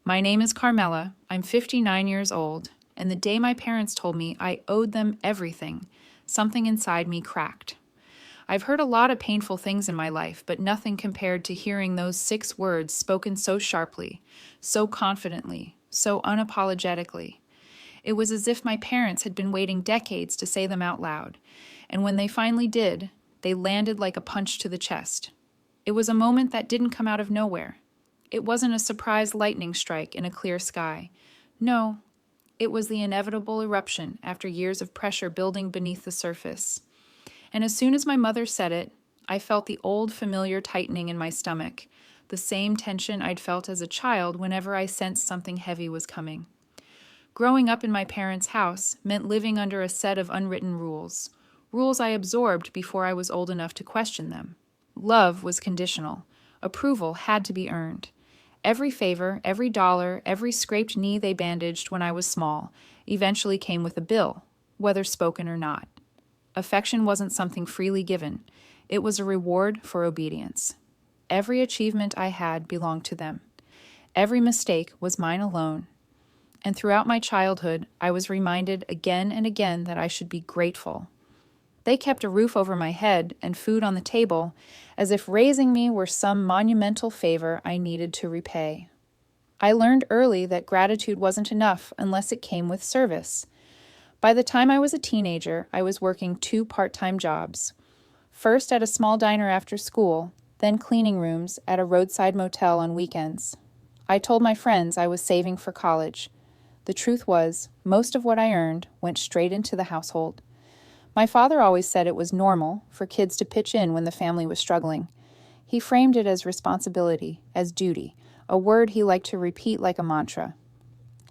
My name is Carmela. I'm 59 years old, and the day my parents told me I owed them everything, something inside me cracked. I've heard a lot of painful things in my life, but nothing compared to hearing those 6 words spoken so sharply, so confidently, so unapologetically. It was as if my parents had been waiting decades to say them out loud, and when they finally did, they landed like a punch to the chest. It was a moment that didn't come out of nowhere. It wasn't a surprise lightning strike in a clear sky. No, it was the inevitable eruption after years of pressure building beneath the surface. And as soon as my mother said it, I felt the old familiar tightening in my stomach, the same tension I'd felt as a child whenever I sensed something heavy was coming. Growing up in my parents' house meant living under a set of unwritten rules, rules I absorbed before I was old enough to question them. Love was conditional. Approval had to be earned. Every favor, every dollar, every scraped knee they bandaged when I was small eventually came with a bill, whether spoken or not. Affection wasn't something freely given. It was a reward for obedience. Every achievement I had belonged to them. Every mistake was mine alone. And throughout my childhood, I was reminded again and again that I should be grateful. They kept a roof over my head and food on the table, as if raising me were some monumental favor I needed to repay. I learned early that gratitude wasn't enough unless it came with service. By the time I was a teenager, I was working 2 part-time jobs. First at a small diner after school, then cleaning rooms at a roadside motel on weekends. I told my friends I was saving for college. The truth was, most of what I earned went straight into the household. My father always said it was normal for kids to pitch in when the family was struggling. He framed it as responsibility, as duty, a word he liked to repeat like a mantra.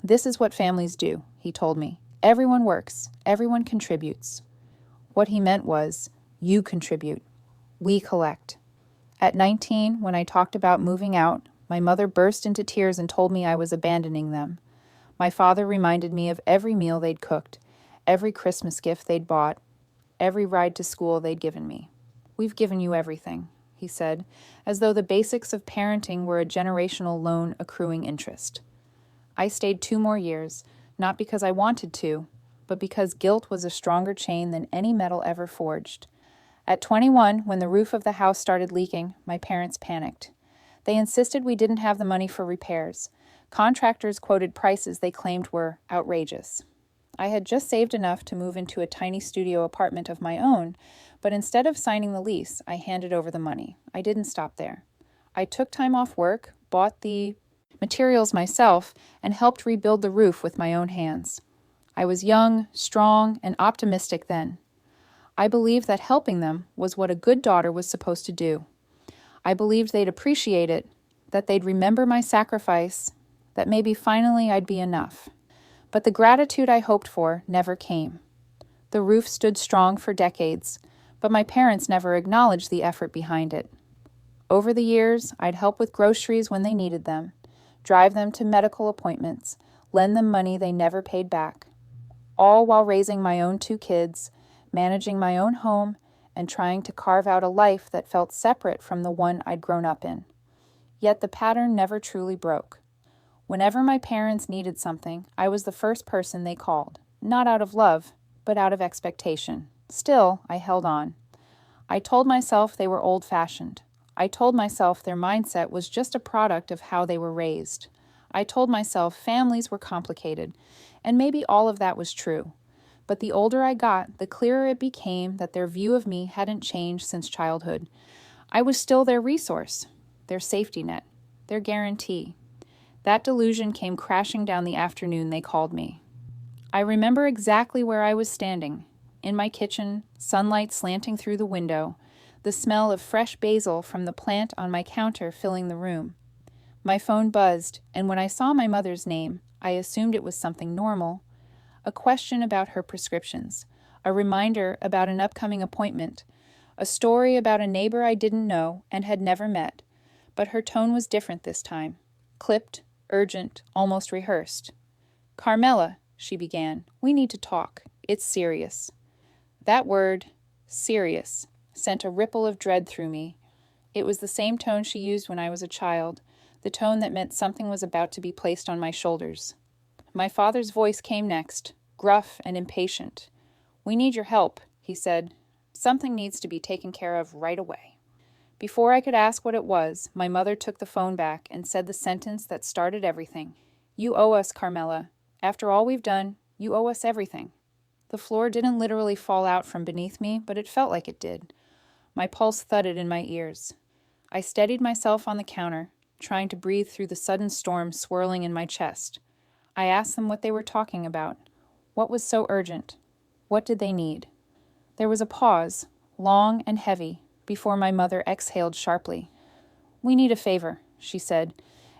This is what families do, he told me. Everyone works, everyone contributes. What he meant was, you contribute, we collect. At 19, when I talked about moving out, my mother burst into tears and told me I was abandoning them. My father reminded me of every meal they'd cooked, every Christmas gift they'd bought, every ride to school they'd given me. We've given you everything, he said, as though the basics of parenting were a generational loan accruing interest. I stayed 2 more years, not because I wanted to, but because guilt was a stronger chain than any metal ever forged. At 21, when the roof of the house started leaking, my parents panicked. They insisted we didn't have the money for repairs. Contractors quoted prices they claimed were outrageous. I had just saved enough to move into a tiny studio apartment of my own, but instead of signing the lease, I handed over the money. I didn't stop there. I took time off work, bought the materials myself, and helped rebuild the roof with my own hands. I was young, strong, and optimistic then. I believed that helping them was what a good daughter was supposed to do. I believed they'd appreciate it, that they'd remember my sacrifice, that maybe finally I'd be enough. But the gratitude I hoped for never came. The roof stood strong for decades, but my parents never acknowledged the effort behind it. Over the years, I'd help with groceries when they needed them, drive them to medical appointments, lend them money they never paid back, all while raising my own 2 kids, managing my own home, and trying to carve out a life that felt separate from the one I'd grown up in. Yet the pattern never truly broke. Whenever my parents needed something, I was the first person they called, not out of love, but out of expectation. Still, I held on. I told myself they were old-fashioned. I told myself their mindset was just a product of how they were raised. I told myself families were complicated, and maybe all of that was true. But the older I got, the clearer it became that their view of me hadn't changed since childhood. I was still their resource, their safety net, their guarantee. That delusion came crashing down the afternoon they called me. I remember exactly where I was standing, in my kitchen, sunlight slanting through the window, the smell of fresh basil from the plant on my counter filling the room. My phone buzzed, and when I saw my mother's name, I assumed it was something normal. A question about her prescriptions, a reminder about an upcoming appointment, a story about a neighbor I didn't know and had never met, but her tone was different this time, clipped, urgent, almost rehearsed. "Carmela," she began, "we need to talk. It's serious." That word, serious, sent a ripple of dread through me. It was the same tone she used when I was a child, the tone that meant something was about to be placed on my shoulders. My father's voice came next, gruff and impatient. "We need your help," he said. "Something needs to be taken care of right away." Before I could ask what it was, my mother took the phone back and said the sentence that started everything. "You owe us, Carmela. After all we've done, you owe us everything." The floor didn't literally fall out from beneath me, but it felt like it did. My pulse thudded in my ears. I steadied myself on the counter, trying to breathe through the sudden storm swirling in my chest. I asked them what they were talking about. What was so urgent? What did they need? There was a pause, long and heavy, before my mother exhaled sharply. "We need a favor," she said,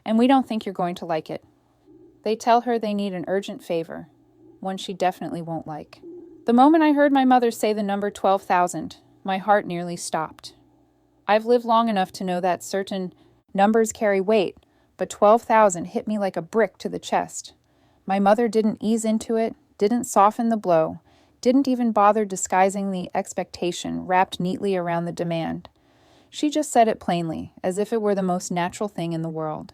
"and we don't think you're going to like it." They tell her they need an urgent favor, one she definitely won't like. The moment I heard my mother say the number 12,000, my heart nearly stopped. I've lived long enough to know that certain numbers carry weight, but 12,000 hit me like a brick to the chest. My mother didn't ease into it, didn't soften the blow, didn't even bother disguising the expectation wrapped neatly around the demand. She just said it plainly, as if it were the most natural thing in the world.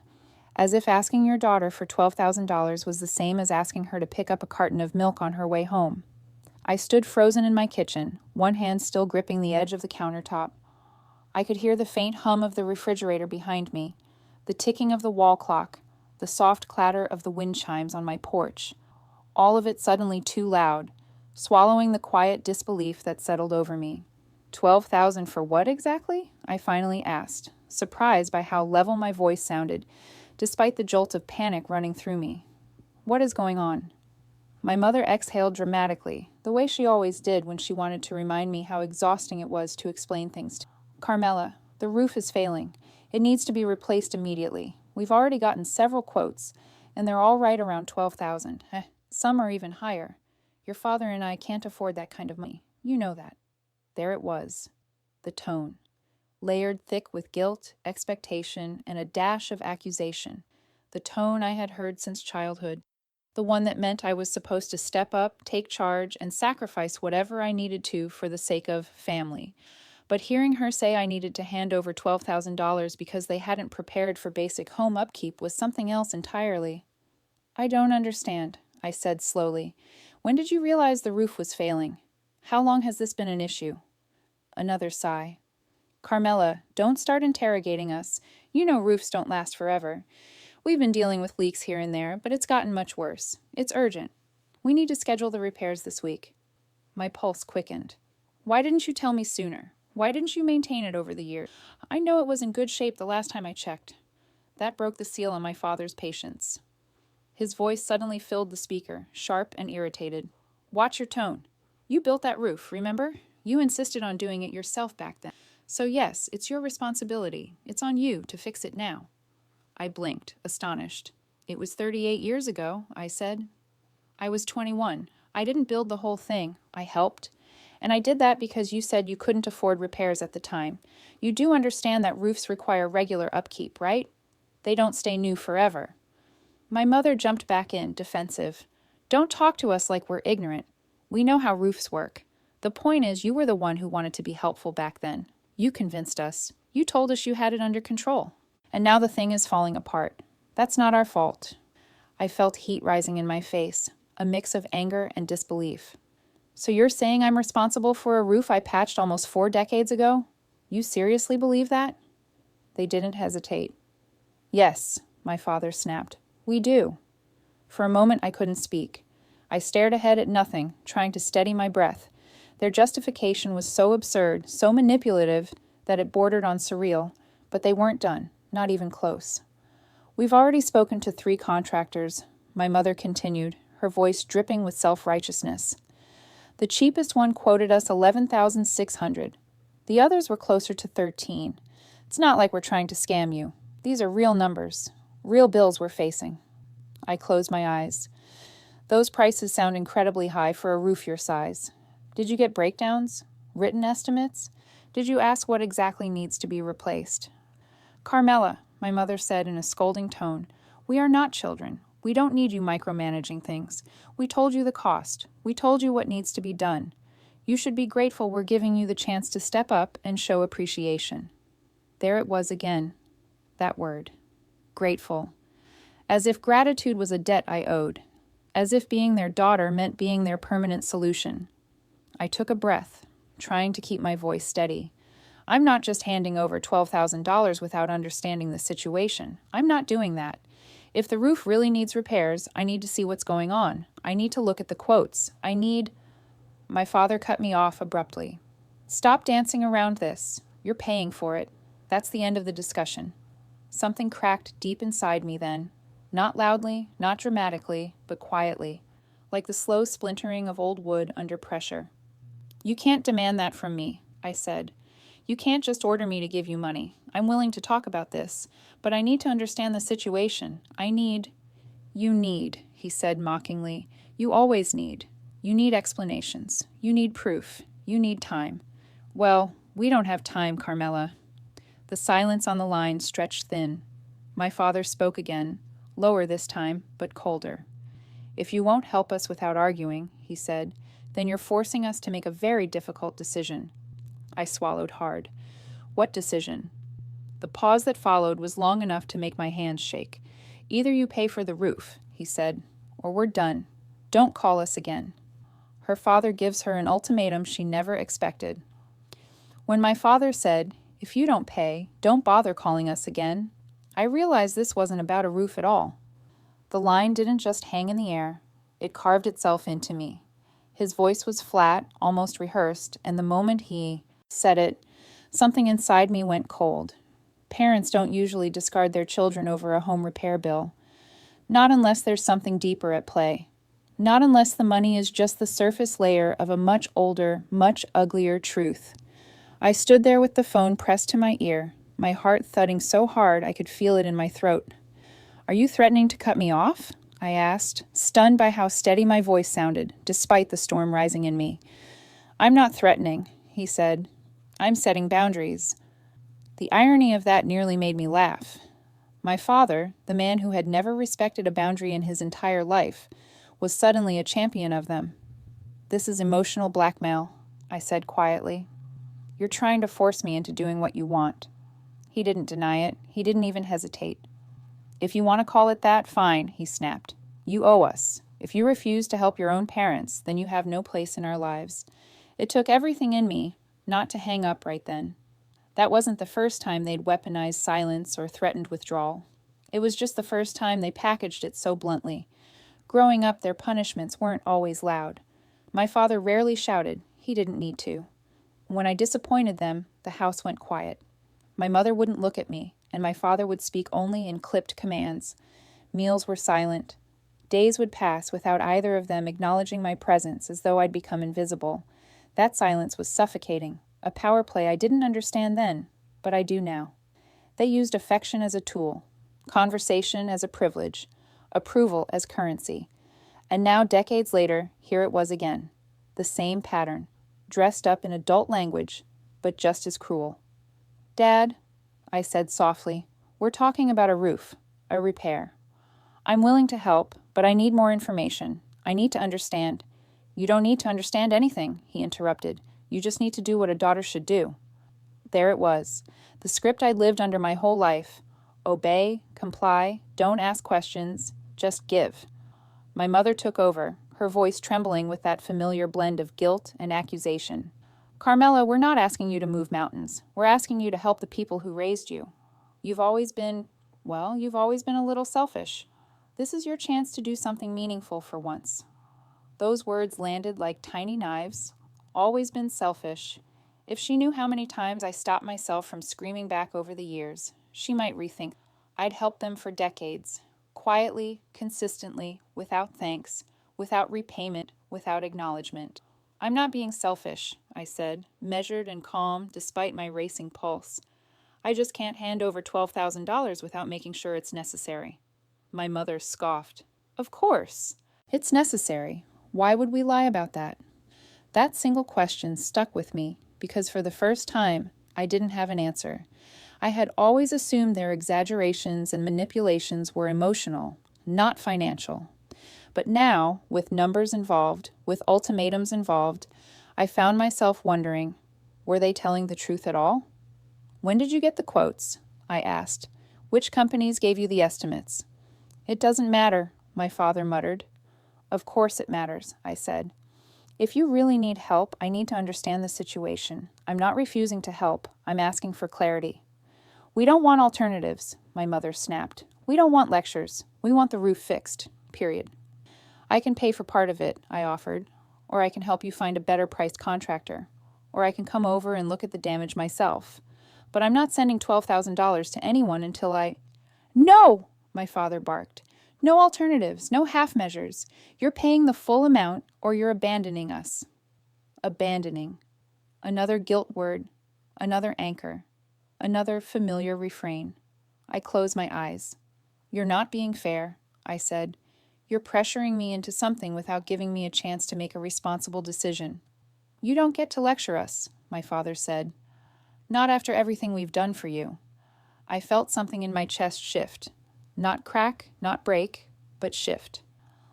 As if asking your daughter for $12,000 was the same as asking her to pick up a carton of milk on her way home. I stood frozen in my kitchen, one hand still gripping the edge of the countertop. I could hear the faint hum of the refrigerator behind me, the ticking of the wall clock, the soft clatter of the wind chimes on my porch, all of it suddenly too loud, swallowing the quiet disbelief that settled over me. 12,000 for what exactly? I finally asked, surprised by how level my voice sounded, despite the jolt of panic running through me. What is going on? My mother exhaled dramatically, the way she always did when she wanted to remind me how exhausting it was to explain things to me. "Carmela, the roof is failing. It needs to be replaced immediately. We've already gotten several quotes, and they're all right around 12,000. Some are even higher. Your father and I can't afford that kind of money. You know that." There it was. The tone. Layered thick with guilt, expectation, and a dash of accusation. The tone I had heard since childhood. The one that meant I was supposed to step up, take charge, and sacrifice whatever I needed to for the sake of family. But hearing her say I needed to hand over $12,000 because they hadn't prepared for basic home upkeep was something else entirely. "I don't understand," I said slowly. "When did you realize the roof was failing? How long has this been an issue?" Another sigh. "Carmela, don't start interrogating us. You know roofs don't last forever. We've been dealing with leaks here and there, but it's gotten much worse. It's urgent. We need to schedule the repairs this week." My pulse quickened. "Why didn't you tell me sooner? Why didn't you maintain it over the years? I know it was in good shape the last time I checked." That broke the seal on my father's patience. His voice suddenly filled the speaker, sharp and irritated. "Watch your tone. You built that roof, remember? You insisted on doing it yourself back then. So yes, it's your responsibility. It's on you to fix it now." I blinked, astonished. "It was 38 years ago," I said. "I was 21. I didn't build the whole thing. I helped. And I did that because you said you couldn't afford repairs at the time. You do understand that roofs require regular upkeep, right? They don't stay new forever." My mother jumped back in, defensive. "Don't talk to us like we're ignorant. We know how roofs work. The point is, you were the one who wanted to be helpful back then. You convinced us. You told us you had it under control. And now the thing is falling apart. That's not our fault." I felt heat rising in my face, a mix of anger and disbelief. "So you're saying I'm responsible for a roof I patched almost 4 decades ago? You seriously believe that?" They didn't hesitate. "Yes," my father snapped. "We do." For a moment I couldn't speak. I stared ahead at nothing, trying to steady my breath. Their justification was so absurd, so manipulative, that it bordered on surreal, but they weren't done, not even close. "We've already spoken to 3 contractors," my mother continued, her voice dripping with self-righteousness. "The cheapest one quoted us $11,600. The others were closer to 13. It's not like we're trying to scam you. These are real numbers, real bills we're facing." I closed my eyes. Those prices sound incredibly high for a roof your size. Did you get breakdowns? Written estimates? Did you ask what exactly needs to be replaced? "Carmela," my mother said in a scolding tone, "we are not children. We don't need you micromanaging things. We told you the cost. We told you what needs to be done. You should be grateful we're giving you the chance to step up and show appreciation." There it was again, that word. grateful. As if gratitude was a debt I owed. As if being their daughter meant being their permanent solution. I took a breath, trying to keep my voice steady. I'm not just handing over $12,000 without understanding the situation. I'm not doing that. If the roof really needs repairs, I need to see what's going on. I need to look at the quotes. My father cut me off abruptly. Stop dancing around this. You're paying for it. That's the end of the discussion. Something cracked deep inside me then. Not loudly, not dramatically, but quietly, like the slow splintering of old wood under pressure. You can't demand that from me, I said. You can't just order me to give you money. I'm willing to talk about this, but I need to understand the situation. You need, he said mockingly. You always need. You need explanations. You need proof. You need time. Well, we don't have time, Carmela. The silence on the line stretched thin. My father spoke again, lower this time, but colder. If you won't help us without arguing, he said, then you're forcing us to make a very difficult decision. I swallowed hard. What decision? The pause that followed was long enough to make my hands shake. Either you pay for the roof, he said, or we're done. Don't call us again. Her father gives her an ultimatum she never expected. When my father said, if you don't pay, don't bother calling us again, I realized this wasn't about a roof at all. The line didn't just hang in the air. It carved itself into me. His voice was flat, almost rehearsed, and the moment he said it, something inside me went cold. Parents don't usually discard their children over a home repair bill. Not unless there's something deeper at play. Not unless the money is just the surface layer of a much older, much uglier truth. I stood there with the phone pressed to my ear, my heart thudding so hard I could feel it in my throat. Are you threatening to cut me off? I asked, stunned by how steady my voice sounded, despite the storm rising in me. I'm not threatening, he said. I'm setting boundaries. The irony of that nearly made me laugh. My father, the man who had never respected a boundary in his entire life, was suddenly a champion of them. This is emotional blackmail, I said quietly. You're trying to force me into doing what you want. He didn't deny it. He didn't even hesitate. If you want to call it that, fine, he snapped. You owe us. If you refuse to help your own parents, then you have no place in our lives. It took everything in me not to hang up right then. That wasn't the first time they'd weaponized silence or threatened withdrawal. It was just the first time they packaged it so bluntly. Growing up, their punishments weren't always loud. My father rarely shouted. He didn't need to. When I disappointed them, the house went quiet. My mother wouldn't look at me, and my father would speak only in clipped commands. Meals were silent. Days would pass without either of them acknowledging my presence, as though I'd become invisible. That silence was suffocating, a power play I didn't understand then, but I do now. They used affection as a tool, conversation as a privilege, approval as currency. And now, decades later, here it was again. The same pattern, dressed up in adult language, but just as cruel. Dad, I said softly, we're talking about a roof, a repair. I'm willing to help, but I need more information. I need to understand. You don't need to understand anything, he interrupted. You just need to do what a daughter should do. There it was, the script I'd lived under my whole life. Obey, comply, don't ask questions, just give. My mother took over, her voice trembling with that familiar blend of guilt and accusation. Carmela, we're not asking you to move mountains. We're asking you to help the people who raised you. You've always been a little selfish. This is your chance to do something meaningful for once. Those words landed like tiny knives. Always been selfish. If she knew how many times I stopped myself from screaming back over the years, she might rethink. I'd helped them for decades. Quietly, consistently, without thanks, without repayment, without acknowledgement. I'm not being selfish, I said, measured and calm despite my racing pulse. I just can't hand over $12,000 without making sure it's necessary. My mother scoffed. Of course. It's necessary. Why would we lie about that? That single question stuck with me because for the first time, I didn't have an answer. I had always assumed their exaggerations and manipulations were emotional, not financial. But now, with numbers involved, with ultimatums involved, I found myself wondering, were they telling the truth at all? When did you get the quotes? I asked. Which companies gave you the estimates? It doesn't matter, my father muttered. Of course it matters, I said. If you really need help, I need to understand the situation. I'm not refusing to help. I'm asking for clarity. We don't want alternatives, my mother snapped. We don't want lectures. We want the roof fixed. Period. I can pay for part of it, I offered. Or I can help you find a better priced contractor. Or I can come over and look at the damage myself. But I'm not sending $12,000 to anyone until I... No! My father barked. No alternatives, no half measures. You're paying the full amount or you're abandoning us. Abandoning. Another guilt word. Another anchor. Another familiar refrain. I closed my eyes. You're not being fair, I said. You're pressuring me into something without giving me a chance to make a responsible decision. You don't get to lecture us, my father said. Not after everything we've done for you. I felt something in my chest shift. Not crack, not break, but shift.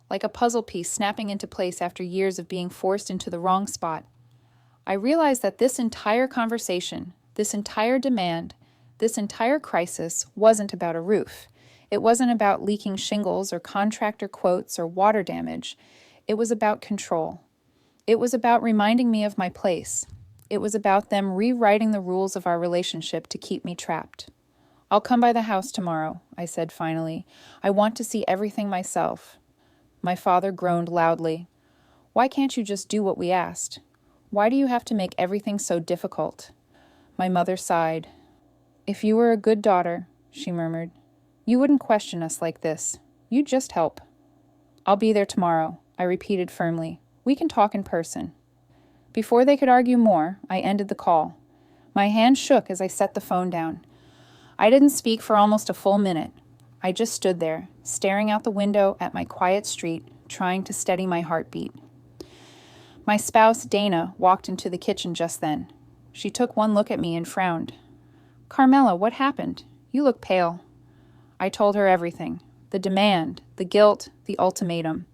Like a puzzle piece snapping into place after years of being forced into the wrong spot. I realized that this entire conversation, this entire demand, this entire crisis wasn't about a roof. It wasn't about leaking shingles or contractor quotes or water damage. It was about control. It was about reminding me of my place. It was about them rewriting the rules of our relationship to keep me trapped. I'll come by the house tomorrow, I said finally. I want to see everything myself. My father groaned loudly. Why can't you just do what we asked? Why do you have to make everything so difficult? My mother sighed. If you were a good daughter, she murmured, you wouldn't question us like this. You'd just help. I'll be there tomorrow, I repeated firmly. We can talk in person. Before they could argue more, I ended the call. My hand shook as I set the phone down. I didn't speak for almost a full minute. I just stood there, staring out the window at my quiet street, trying to steady my heartbeat. My spouse, Dana, walked into the kitchen just then. She took one look at me and frowned. Carmela, what happened? You look pale. I told her everything. The demand, the guilt, the ultimatum.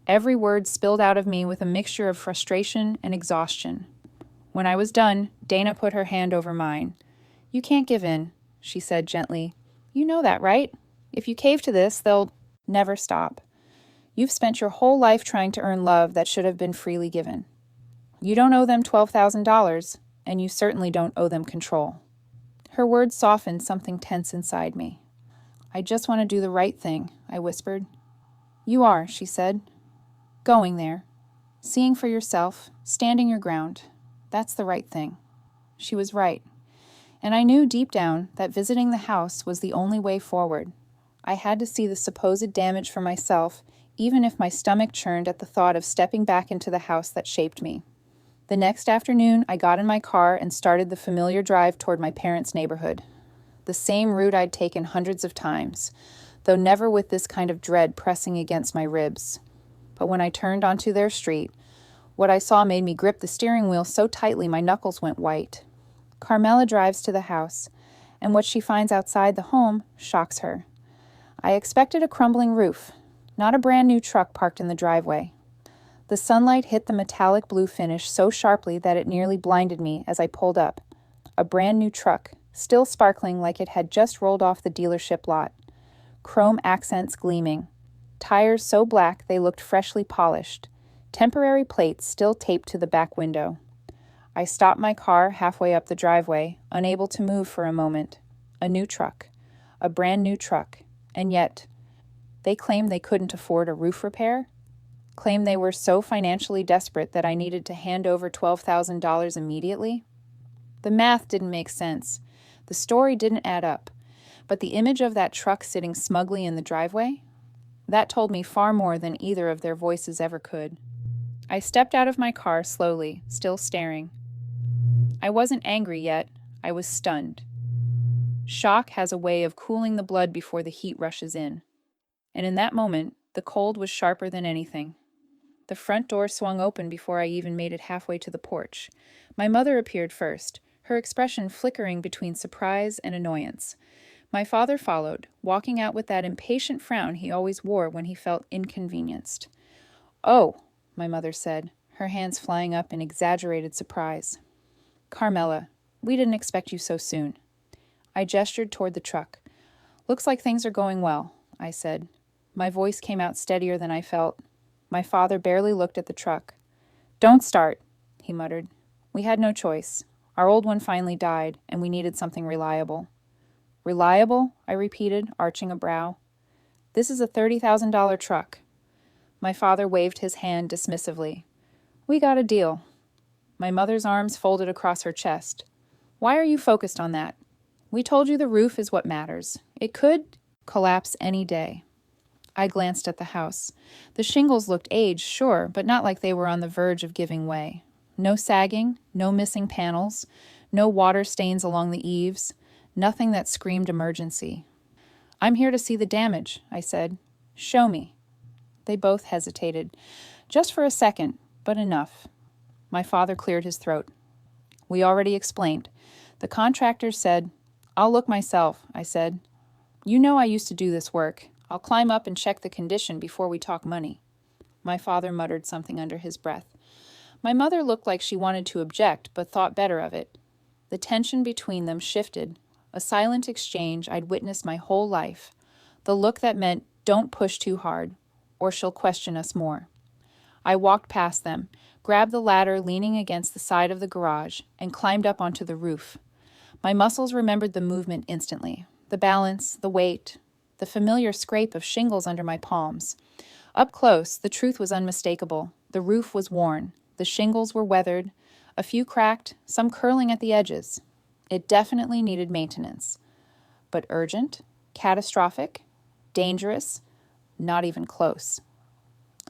Every word spilled out of me with a mixture of frustration and exhaustion. When I was done, Dana put her hand over mine. You can't give in, she said gently. You know that, right? If you cave to this, they'll never stop. You've spent your whole life trying to earn love that should have been freely given. You don't owe them $12,000, and you certainly don't owe them control. Her words softened something tense inside me. I just want to do the right thing, I whispered. You are, she said. Going there. Seeing for yourself, standing your ground. That's the right thing. She was right. And I knew deep down that visiting the house was the only way forward. I had to see the supposed damage for myself, even if my stomach churned at the thought of stepping back into the house that shaped me. The next afternoon, I got in my car and started the familiar drive toward my parents' neighborhood. The same route I'd taken hundreds of times, though never with this kind of dread pressing against my ribs. But when I turned onto their street, what I saw made me grip the steering wheel so tightly my knuckles went white. Carmela drives to the house, and what she finds outside the home shocks her. I expected a crumbling roof, not a brand new truck parked in the driveway. The sunlight hit the metallic blue finish so sharply that it nearly blinded me as I pulled up. A brand new truck, still sparkling like it had just rolled off the dealership lot. Chrome accents gleaming. Tires so black they looked freshly polished. Temporary plates still taped to the back window. I stopped my car halfway up the driveway, unable to move for a moment. A new truck. A brand new truck. And yet, they claimed they couldn't afford a roof repair? Claimed they were so financially desperate that I needed to hand over $12,000 immediately? The math didn't make sense. The story didn't add up. But the image of that truck sitting smugly in the driveway? That told me far more than either of their voices ever could. I stepped out of my car slowly, still staring. I wasn't angry yet. I was stunned. Shock has a way of cooling the blood before the heat rushes in. And in that moment, the cold was sharper than anything. The front door swung open before I even made it halfway to the porch. My mother appeared first, her expression flickering between surprise and annoyance. My father followed, walking out with that impatient frown he always wore when he felt inconvenienced. "Oh," my mother said, her hands flying up in exaggerated surprise. "Carmela, we didn't expect you so soon." I gestured toward the truck. Looks like things are going well, I said. My voice came out steadier than I felt. My father barely looked at the truck. Don't start, he muttered. We had no choice. Our old one finally died, and we needed something reliable. Reliable? I repeated, arching a brow. This is a $30,000 truck. My father waved his hand dismissively. We got a deal. My mother's arms folded across her chest. Why are you focused on that? We told you the roof is what matters. It could collapse any day. I glanced at the house. The shingles looked aged, sure, but not like they were on the verge of giving way. No sagging, no missing panels, no water stains along the eaves, nothing that screamed emergency. I'm here to see the damage, I said. Show me. They both hesitated. Just for a second, but enough. My father cleared his throat. We already explained. The contractor said, I'll look myself, I said. You know I used to do this work. I'll climb up and check the condition before we talk money. My father muttered something under his breath. My mother looked like she wanted to object, but thought better of it. The tension between them shifted, a silent exchange I'd witnessed my whole life, the look that meant, don't push too hard, or she'll question us more. I walked past them, grabbed the ladder leaning against the side of the garage, and climbed up onto the roof. My muscles remembered the movement instantly, the balance, the weight, the familiar scrape of shingles under my palms. Up close, the truth was unmistakable. The roof was worn. The shingles were weathered, a few cracked, some curling at the edges. It definitely needed maintenance. But urgent? Catastrophic? Dangerous? Not even close.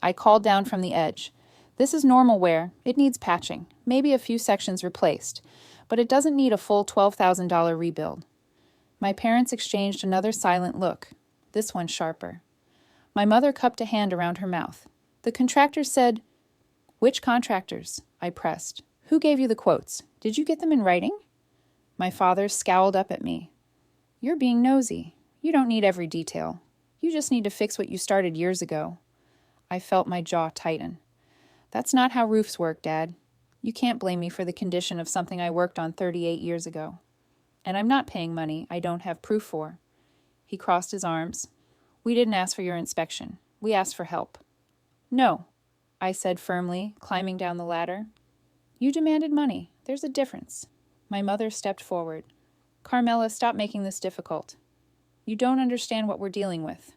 I called down from the edge. This is normal wear. It needs patching, maybe a few sections replaced, but it doesn't need a full $12,000 rebuild. My parents exchanged another silent look, this one sharper. My mother cupped a hand around her mouth. The contractor said, Which contractors? I pressed. Who gave you the quotes? Did you get them in writing? My father scowled up at me. You're being nosy. You don't need every detail. You just need to fix what you started years ago. I felt my jaw tighten. That's not how roofs work, Dad. You can't blame me for the condition of something I worked on 38 years ago. And I'm not paying money I don't have proof for. He crossed his arms. We didn't ask for your inspection. We asked for help. No, I said firmly, climbing down the ladder. You demanded money. There's a difference. My mother stepped forward. Carmela, stop making this difficult. You don't understand what we're dealing with.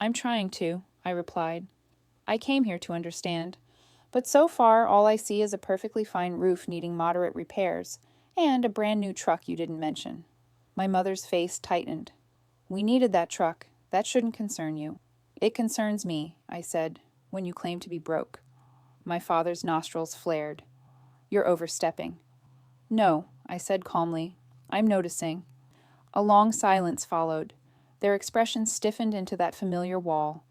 I'm trying to, I replied. I came here to understand. But so far, all I see is a perfectly fine roof needing moderate repairs, and a brand new truck you didn't mention. My mother's face tightened. We needed that truck. That shouldn't concern you. It concerns me, I said, when you claim to be broke. My father's nostrils flared. You're overstepping. No, I said calmly. I'm noticing. A long silence followed. Their expressions stiffened into that familiar wall.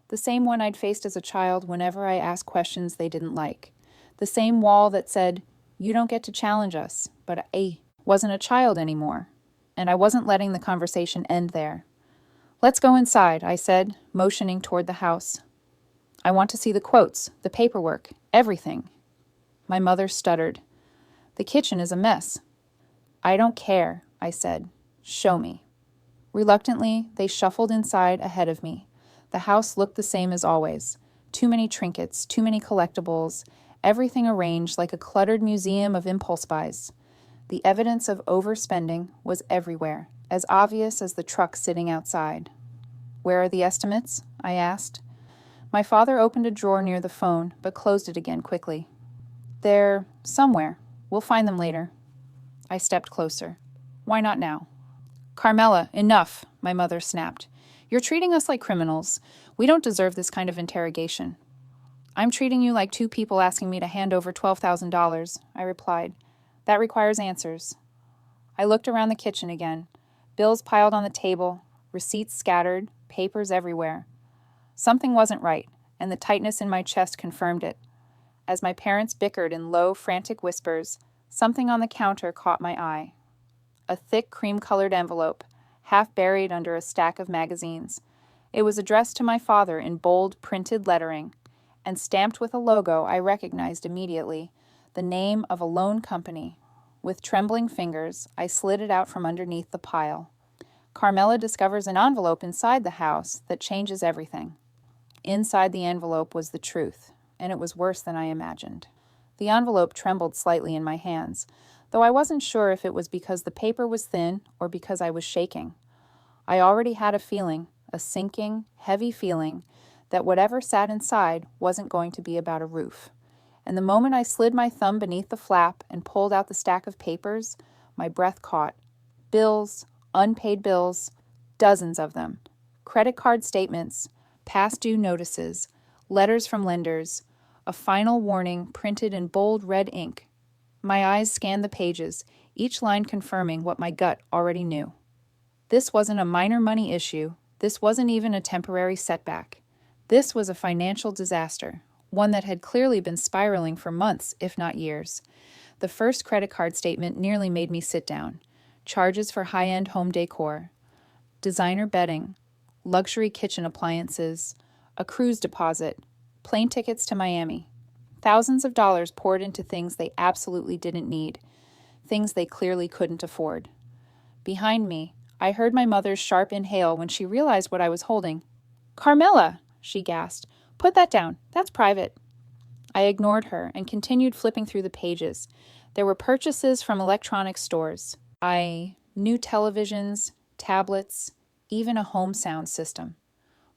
The same one I'd faced as a child whenever I asked questions they didn't like. The same wall that said, you don't get to challenge us, but I wasn't a child anymore. And I wasn't letting the conversation end there. Let's go inside, I said, motioning toward the house. I want to see the quotes, the paperwork, everything. My mother stuttered. The kitchen is a mess. I don't care, I said. Show me. Reluctantly, they shuffled inside ahead of me. The house looked the same as always. Too many trinkets, too many collectibles, everything arranged like a cluttered museum of impulse buys. The evidence of overspending was everywhere, as obvious as the truck sitting outside. Where are the estimates? I asked. My father opened a drawer near the phone, but closed it again quickly. They're somewhere. We'll find them later. I stepped closer. Why not now? Carmela, enough, my mother snapped. You're treating us like criminals. We don't deserve this kind of interrogation. I'm treating you like two people asking me to hand over $12,000, I replied. That requires answers. I looked around the kitchen again. Bills piled on the table, receipts scattered, papers everywhere. Something wasn't right, and the tightness in my chest confirmed it. As my parents bickered in low, frantic whispers, something on the counter caught my eye. A thick, cream-colored envelope, half buried under a stack of magazines. It was addressed to my father in bold, printed lettering, and stamped with a logo I recognized immediately, the name of a loan company. With trembling fingers, I slid it out from underneath the pile. Carmela discovers an envelope inside the house that changes everything. Inside the envelope was the truth, and it was worse than I imagined. The envelope trembled slightly in my hands, though I wasn't sure if it was because the paper was thin or because I was shaking. I already had a feeling, a sinking, heavy feeling, that whatever sat inside wasn't going to be about a roof. And the moment I slid my thumb beneath the flap and pulled out the stack of papers, my breath caught. Bills, unpaid bills, dozens of them. Credit card statements, past due notices, letters from lenders, a final warning printed in bold red ink. My eyes scanned the pages, each line confirming what my gut already knew. This wasn't a minor money issue. This wasn't even a temporary setback. This was a financial disaster, one that had clearly been spiraling for months, if not years. The first credit card statement nearly made me sit down. Charges for high-end home decor, designer bedding, luxury kitchen appliances, a cruise deposit, plane tickets to Miami. Thousands of dollars poured into things they absolutely didn't need, things they clearly couldn't afford. Behind me, I heard my mother's sharp inhale when she realized what I was holding. "Carmela!" she gasped. "Put that down. That's private." I ignored her and continued flipping through the pages. There were purchases from electronics stores. New televisions, tablets, even a home sound system.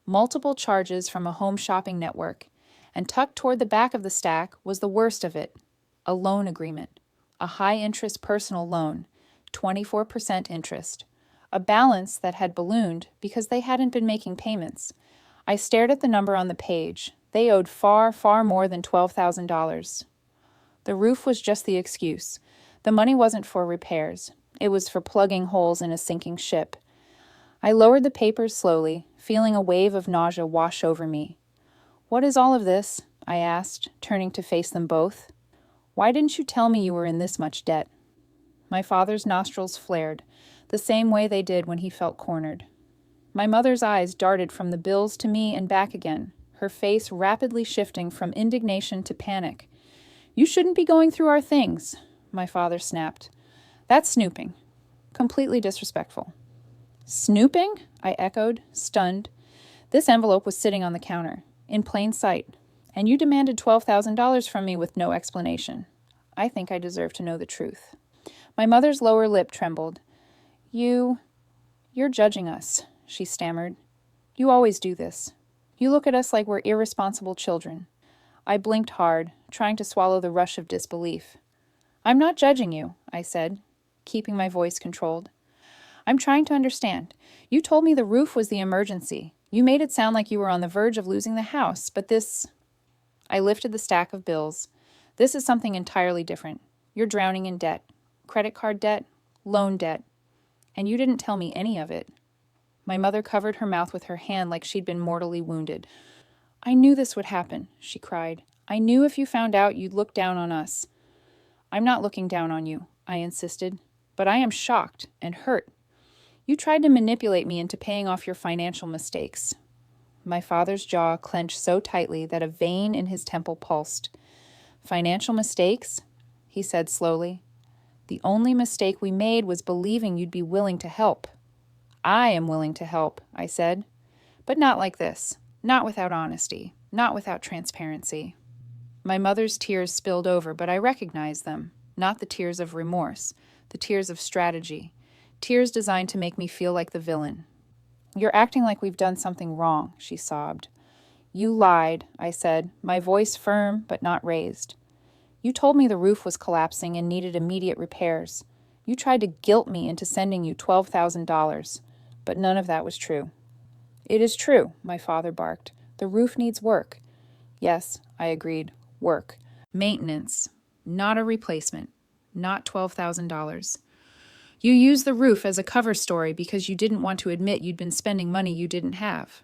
Multiple charges from a home shopping network. And tucked toward the back of the stack was the worst of it. A loan agreement. A high-interest personal loan. 24% interest. A balance that had ballooned because they hadn't been making payments. I stared at the number on the page. They owed far, far more than $12,000. The roof was just the excuse. The money wasn't for repairs. It was for plugging holes in a sinking ship. I lowered the papers slowly, feeling a wave of nausea wash over me. "What is all of this?" I asked, turning to face them both. "Why didn't you tell me you were in this much debt?" My father's nostrils flared, the same way they did when he felt cornered. My mother's eyes darted from the bills to me and back again, her face rapidly shifting from indignation to panic. "You shouldn't be going through our things," my father snapped. "That's snooping. Completely disrespectful." "Snooping?" I echoed, stunned. This envelope was sitting on the counter, in plain sight, and you demanded $12,000 from me with no explanation. I think I deserve to know the truth. My mother's lower lip trembled. You're judging us," she stammered. "You always do this. You look at us like we're irresponsible children." I blinked hard, trying to swallow the rush of disbelief. "I'm not judging you," I said, keeping my voice controlled. "I'm trying to understand. You told me the roof was the emergency. You made it sound like you were on the verge of losing the house, but this—" I lifted the stack of bills. "This is something entirely different. You're drowning in debt. Credit card debt, loan debt. And you didn't tell me any of it." My mother covered her mouth with her hand like she'd been mortally wounded. "I knew this would happen," she cried. "I knew if you found out you'd look down on us." "I'm not looking down on you," I insisted, "but I am shocked and hurt. You tried to manipulate me into paying off your financial mistakes." My father's jaw clenched so tightly that a vein in his temple pulsed. "Financial mistakes?" he said slowly. "The only mistake we made was believing you'd be willing to help." "I am willing to help," I said. "But not like this. Not without honesty. Not without transparency." My mother's tears spilled over, but I recognized them. Not the tears of remorse. The tears of strategy. Tears designed to make me feel like the villain. "You're acting like we've done something wrong," she sobbed. "You lied," I said, my voice firm but not raised. "You told me the roof was collapsing and needed immediate repairs. You tried to guilt me into sending you $12,000, but none of that was true." "It is true," my father barked. "The roof needs work." "Yes," I agreed, "work. Maintenance. Not a replacement. Not $12,000. You used the roof as a cover story because you didn't want to admit you'd been spending money you didn't have."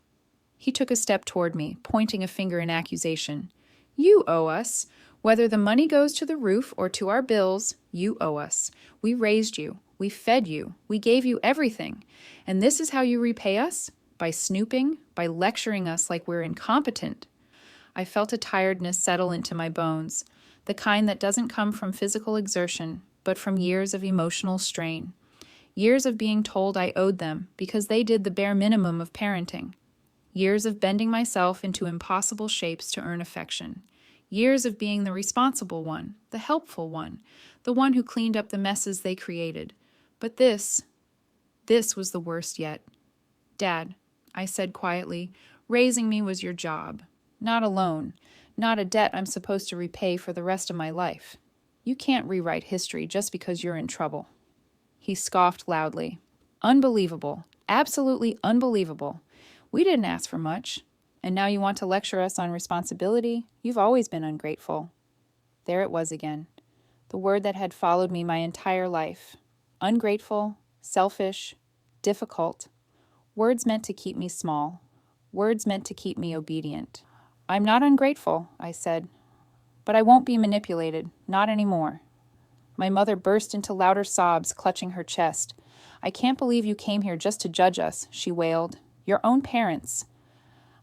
He took a step toward me, pointing a finger in accusation. "You owe us. Whether the money goes to the roof or to our bills, you owe us. We raised you. We fed you. We gave you everything. And this is how you repay us? By snooping? By lecturing us like we're incompetent?" I felt a tiredness settle into my bones, the kind that doesn't come from physical exertion, but from years of emotional strain. Years of being told I owed them because they did the bare minimum of parenting. Years of bending myself into impossible shapes to earn affection. Years of being the responsible one, the helpful one, the one who cleaned up the messes they created. But this was the worst yet. Dad, I said quietly, raising me was your job. Not a loan, not a debt I'm supposed to repay for the rest of my life. You can't rewrite history just because you're in trouble. He scoffed loudly. Unbelievable. Absolutely unbelievable. We didn't ask for much. And now you want to lecture us on responsibility? You've always been ungrateful. There it was again. The word that had followed me my entire life. Ungrateful, selfish, difficult. Words meant to keep me small. Words meant to keep me obedient. I'm not ungrateful, I said. But I won't be manipulated. Not anymore. My mother burst into louder sobs, clutching her chest. I can't believe you came here just to judge us, she wailed. Your own parents.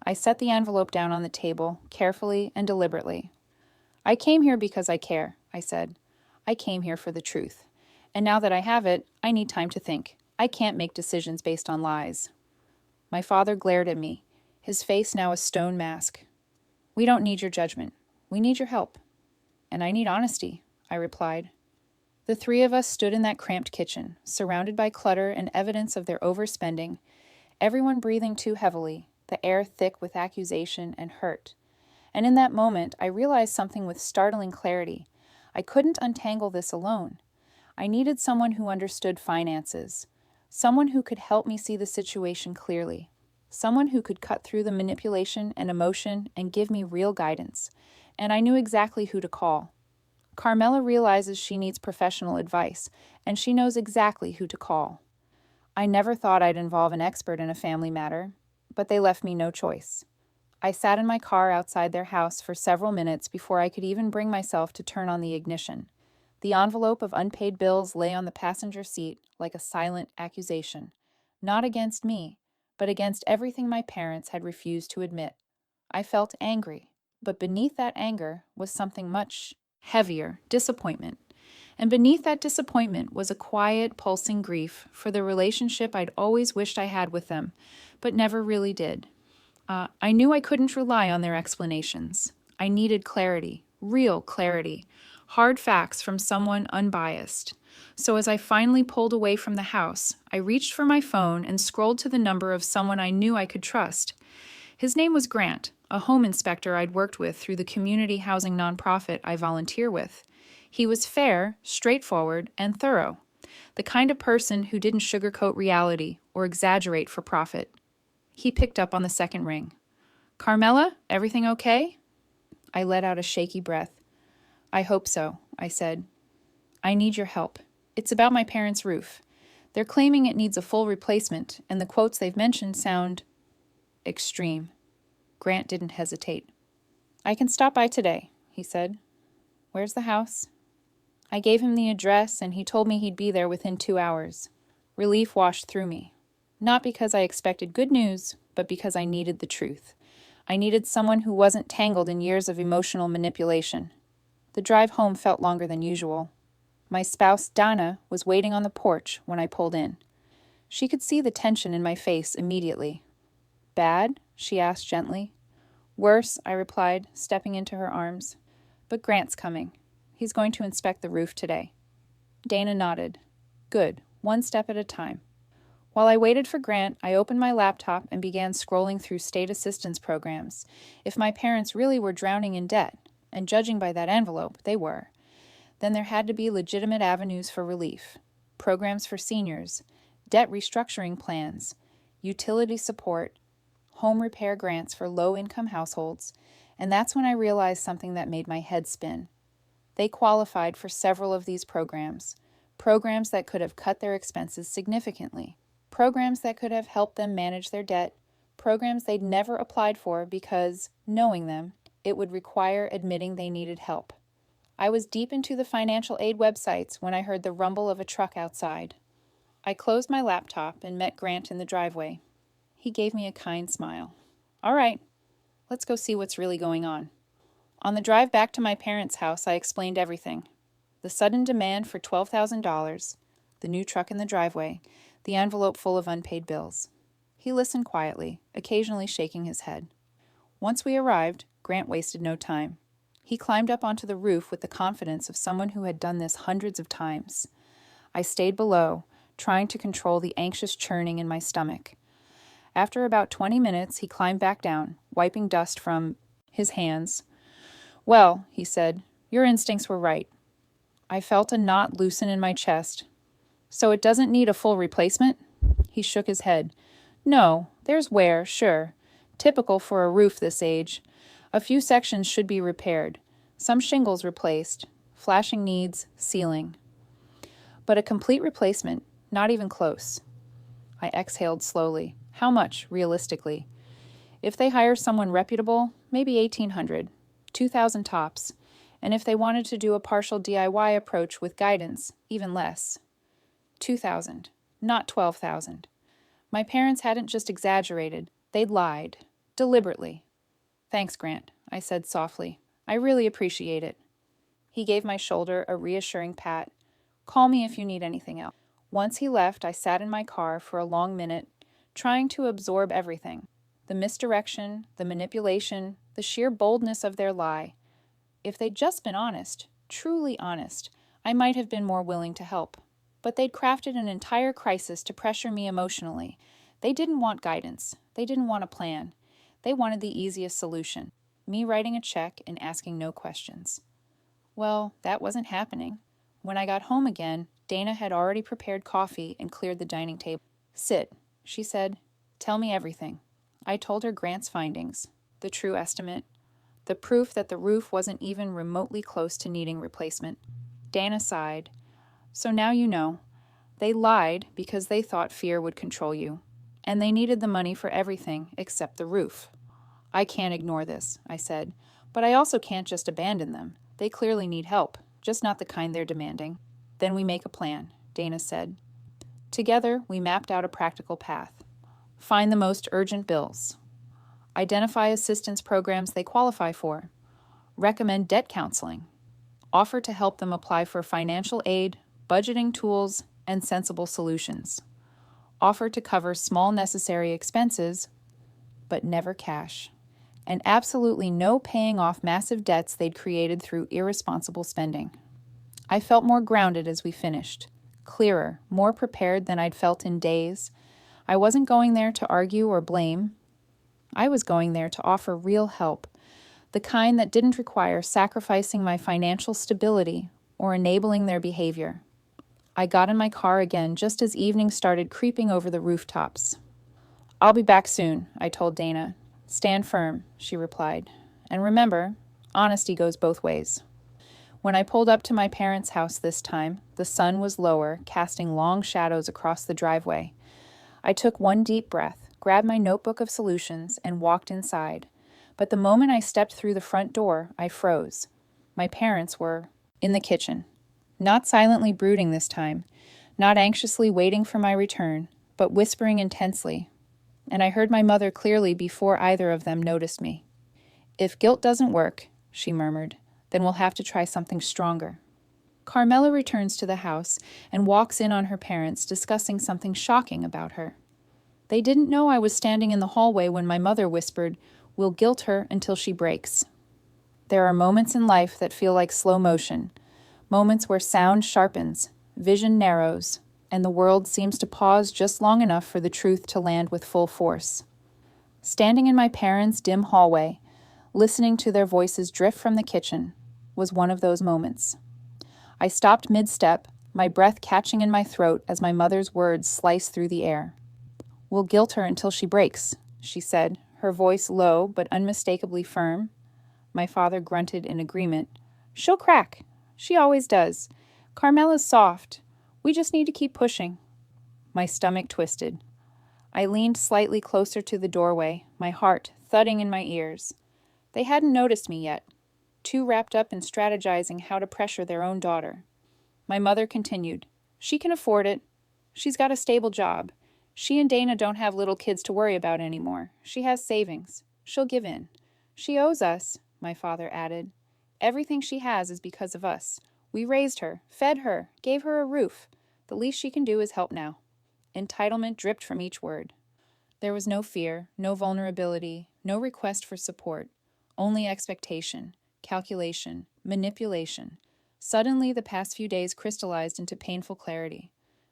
I set the envelope down on the table, carefully and deliberately. I came here because I care, I said. I came here for the truth. And now that I have it, I need time to think. I can't make decisions based on lies. My father glared at me, his face now a stone mask. We don't need your judgment. We need your help. And I need honesty, I replied. The three of us stood in that cramped kitchen, surrounded by clutter and evidence of their overspending, everyone breathing too heavily, the air thick with accusation and hurt. And in that moment, I realized something with startling clarity. I couldn't untangle this alone. I needed someone who understood finances, someone who could help me see the situation clearly, someone who could cut through the manipulation and emotion and give me real guidance. And I knew exactly who to call. Carmela realizes she needs professional advice, and she knows exactly who to call. I never thought I'd involve an expert in a family matter, but they left me no choice. I sat in my car outside their house for several minutes before I could even bring myself to turn on the ignition. The envelope of unpaid bills lay on the passenger seat like a silent accusation, not against me, but against everything my parents had refused to admit. I felt angry, but beneath that anger was something much heavier, disappointment. And beneath that disappointment was a quiet, pulsing grief for the relationship I'd always wished I had with them, but never really did. I knew I couldn't rely on their explanations. I needed clarity, real clarity, hard facts from someone unbiased. So as I finally pulled away from the house, I reached for my phone and scrolled to the number of someone I knew I could trust. His name was Grant, a home inspector I'd worked with through the community housing nonprofit I volunteer with. He was fair, straightforward, and thorough, the kind of person who didn't sugarcoat reality or exaggerate for profit. He picked up on the second ring. Carmela, everything okay? I let out a shaky breath. I hope so, I said. I need your help. It's about my parents' roof. They're claiming it needs a full replacement, and the quotes they've mentioned sound extreme. Grant didn't hesitate. I can stop by today, he said. Where's the house? I gave him the address, and he told me he'd be there within 2 hours. Relief washed through me. Not because I expected good news, but because I needed the truth. I needed someone who wasn't tangled in years of emotional manipulation. The drive home felt longer than usual. My spouse, Donna, was waiting on the porch when I pulled in. She could see the tension in my face immediately. Bad? She asked gently. Worse, I replied, stepping into her arms. But Grant's coming. He's going to inspect the roof today. Dana nodded. Good, one step at a time. While I waited for Grant, I opened my laptop and began scrolling through state assistance programs. If my parents really were drowning in debt, and judging by that envelope, they were, then there had to be legitimate avenues for relief. Programs for seniors, debt restructuring plans, utility support, home repair grants for low-income households, and that's when I realized something that made my head spin. They qualified for several of these programs that could have cut their expenses significantly, programs that could have helped them manage their debt, programs they'd never applied for because, knowing them, it would require admitting they needed help. I was deep into the financial aid websites when I heard the rumble of a truck outside. I closed my laptop and met Grant in the driveway. He gave me a kind smile. All right, let's go see what's really going on. On the drive back to my parents' house, I explained everything. The sudden demand for $12,000, the new truck in the driveway, the envelope full of unpaid bills. He listened quietly, occasionally shaking his head. Once we arrived, Grant wasted no time. He climbed up onto the roof with the confidence of someone who had done this hundreds of times. I stayed below, trying to control the anxious churning in my stomach. After about 20 minutes, he climbed back down, wiping dust from his hands. "Well," he said, "your instincts were right." I felt a knot loosen in my chest. "So it doesn't need a full replacement?" He shook his head. "No, there's wear, sure. Typical for a roof this age. A few sections should be repaired. Some shingles replaced. Flashing needs sealing. But a complete replacement, not even close." I exhaled slowly. How much, realistically? If they hire someone reputable, maybe $1,800, $2,000 tops. And if they wanted to do a partial DIY approach with guidance, even less. $2,000, not $12,000. My parents hadn't just exaggerated, they'd lied. Deliberately. "Thanks, Grant," I said softly. "I really appreciate it." He gave my shoulder a reassuring pat. "Call me if you need anything else." Once he left, I sat in my car for a long minute, trying to absorb everything. The misdirection, the manipulation, the sheer boldness of their lie. If they'd just been honest, truly honest, I might have been more willing to help. But they'd crafted an entire crisis to pressure me emotionally. They didn't want guidance. They didn't want a plan. They wanted the easiest solution. Me writing a check and asking no questions. Well, that wasn't happening. When I got home again, Dana had already prepared coffee and cleared the dining table. "Sit," she said. "Tell me everything." I told her Grant's findings, the true estimate, the proof that the roof wasn't even remotely close to needing replacement. Dana sighed. "So now you know. They lied because they thought fear would control you. And they needed the money for everything except the roof." "I can't ignore this," I said. "But I also can't just abandon them. They clearly need help, just not the kind they're demanding." "Then we make a plan," Dana said. Together, we mapped out a practical path. Find the most urgent bills. Identify assistance programs they qualify for. Recommend debt counseling. Offer to help them apply for financial aid, budgeting tools, and sensible solutions. Offer to cover small necessary expenses, but never cash. And absolutely no paying off massive debts they'd created through irresponsible spending. I felt more grounded as we finished, clearer, more prepared than I'd felt in days. I wasn't going there to argue or blame. I was going there to offer real help, the kind that didn't require sacrificing my financial stability or enabling their behavior. I got in my car again just as evening started creeping over the rooftops. "I'll be back soon," I told Dana. "Stand firm," she replied. "And remember, honesty goes both ways." When I pulled up to my parents' house this time, the sun was lower, casting long shadows across the driveway. I took one deep breath, grabbed my notebook of solutions, and walked inside. But the moment I stepped through the front door, I froze. My parents were in the kitchen. Not silently brooding this time, not anxiously waiting for my return, but whispering intensely. And I heard my mother clearly before either of them noticed me. "If guilt doesn't work," she murmured, "then we'll have to try something stronger." Carmela returns to the house and walks in on her parents discussing something shocking about her. They didn't know I was standing in the hallway when my mother whispered, "We'll guilt her until she breaks." There are moments in life that feel like slow motion, moments where sound sharpens, vision narrows, and the world seems to pause just long enough for the truth to land with full force. Standing in my parents' dim hallway, listening to their voices drift from the kitchen, was one of those moments. I stopped mid-step, my breath catching in my throat as my mother's words sliced through the air. "We'll guilt her until she breaks," she said, her voice low but unmistakably firm. My father grunted in agreement. "She'll crack. She always does. Carmela's soft. We just need to keep pushing." My stomach twisted. I leaned slightly closer to the doorway, my heart thudding in my ears. They hadn't noticed me yet, too wrapped up in strategizing how to pressure their own daughter. My mother continued, "She can afford it. She's got a stable job. She and Dana don't have little kids to worry about anymore. She has savings. She'll give in. She owes us," my father added. "Everything she has is because of us. We raised her, fed her, gave her a roof. The least she can do is help now. Entitlement dripped from each word. There was no fear, no vulnerability, no request for support, only expectation, calculation, manipulation. Suddenly, the past few days crystallized into painful clarity.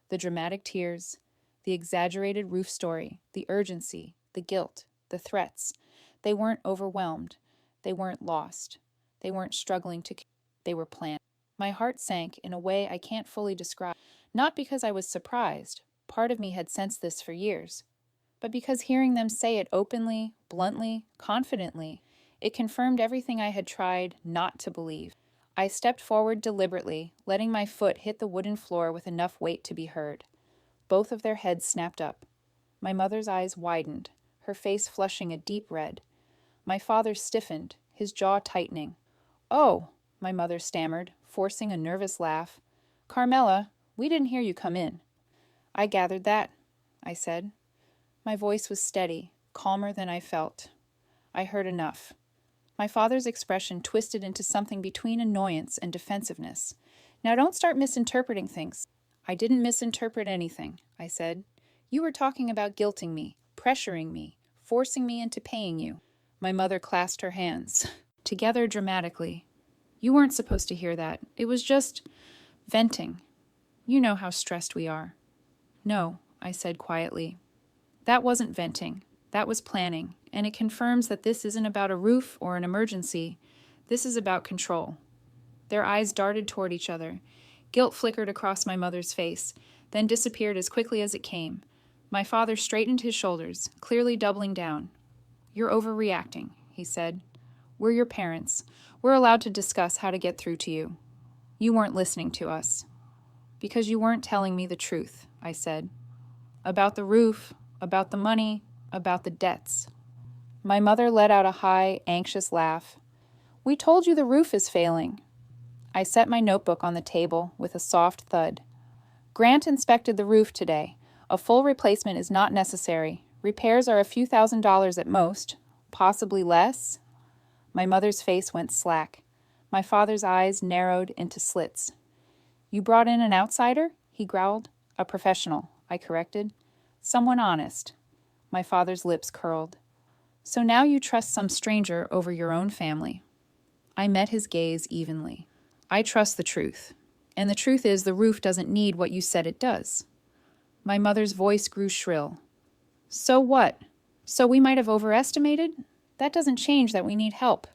The dramatic tears, the exaggerated roof story, the urgency, the guilt, the threats. They weren't overwhelmed. They weren't lost. They weren't struggling to. They were planned. My heart sank in a way I can't fully describe. Not because I was surprised. Part of me had sensed this for years. But because hearing them say it openly, bluntly, confidently, it confirmed everything I had tried not to believe. I stepped forward deliberately, letting my foot hit the wooden floor with enough weight to be heard. Both of their heads snapped up. My mother's eyes widened, her face flushing a deep red. My father stiffened, his jaw tightening. "Oh," my mother stammered, forcing a nervous laugh. "Carmela, we didn't hear you come in." "I gathered that," I said. My voice was steady, calmer than I felt. I heard enough. My father's expression twisted into something between annoyance and defensiveness. "Now don't start misinterpreting things." "I didn't misinterpret anything," I said. "You were talking about guilting me, pressuring me, forcing me into paying you." My mother clasped her hands together dramatically. "You weren't supposed to hear that. It was just venting. You know how stressed we are." "No," I said quietly. "That wasn't venting. That was planning, and it confirms that this isn't about a roof or an emergency. This is about control." Their eyes darted toward each other. Guilt flickered across my mother's face, then disappeared as quickly as it came. My father straightened his shoulders, clearly doubling down. "You're overreacting," he said. "We're your parents. We're allowed to discuss how to get through to you. You weren't listening to us." "Because you weren't telling me the truth," I said. "About the roof, about the money, about the debts." My mother let out a high, anxious laugh. "We told you the roof is failing." I set my notebook on the table with a soft thud. "Grant inspected the roof today. A full replacement is not necessary. Repairs are a few $1,000s at most, possibly less." My mother's face went slack. My father's eyes narrowed into slits. "You brought in an outsider?" he growled. "A professional," I corrected. "Someone honest." My father's lips curled. "So now you trust some stranger over your own family." I met his gaze evenly. "I trust the truth. And the truth is the roof doesn't need what you said it does." My mother's voice grew shrill. "So what? So we might have overestimated? That doesn't change that we need help."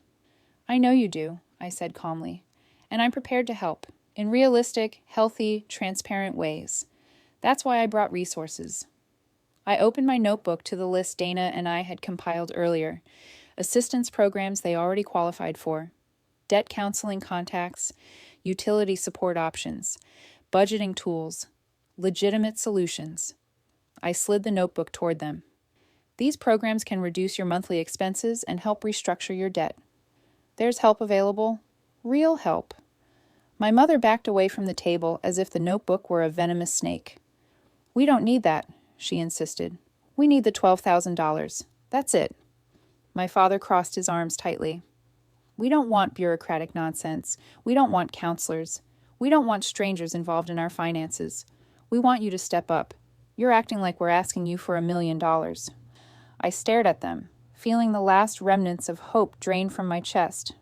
"I know you do," I said calmly. "And I'm prepared to help, in realistic, healthy, transparent ways. That's why I brought resources." I opened my notebook to the list Dana and I had compiled earlier, assistance programs they already qualified for, debt counseling contacts, utility support options, budgeting tools, legitimate solutions. I slid the notebook toward them. "These programs can reduce your monthly expenses and help restructure your debt. There's help available, real help." My mother backed away from the table as if the notebook were a venomous snake. "We don't need that," she insisted. "We need the $12,000. That's it." My father crossed his arms tightly. "We don't want bureaucratic nonsense. We don't want counselors. We don't want strangers involved in our finances. We want you to step up. You're acting like we're asking you for $1 million. I stared at them, feeling the last remnants of hope drain from my chest.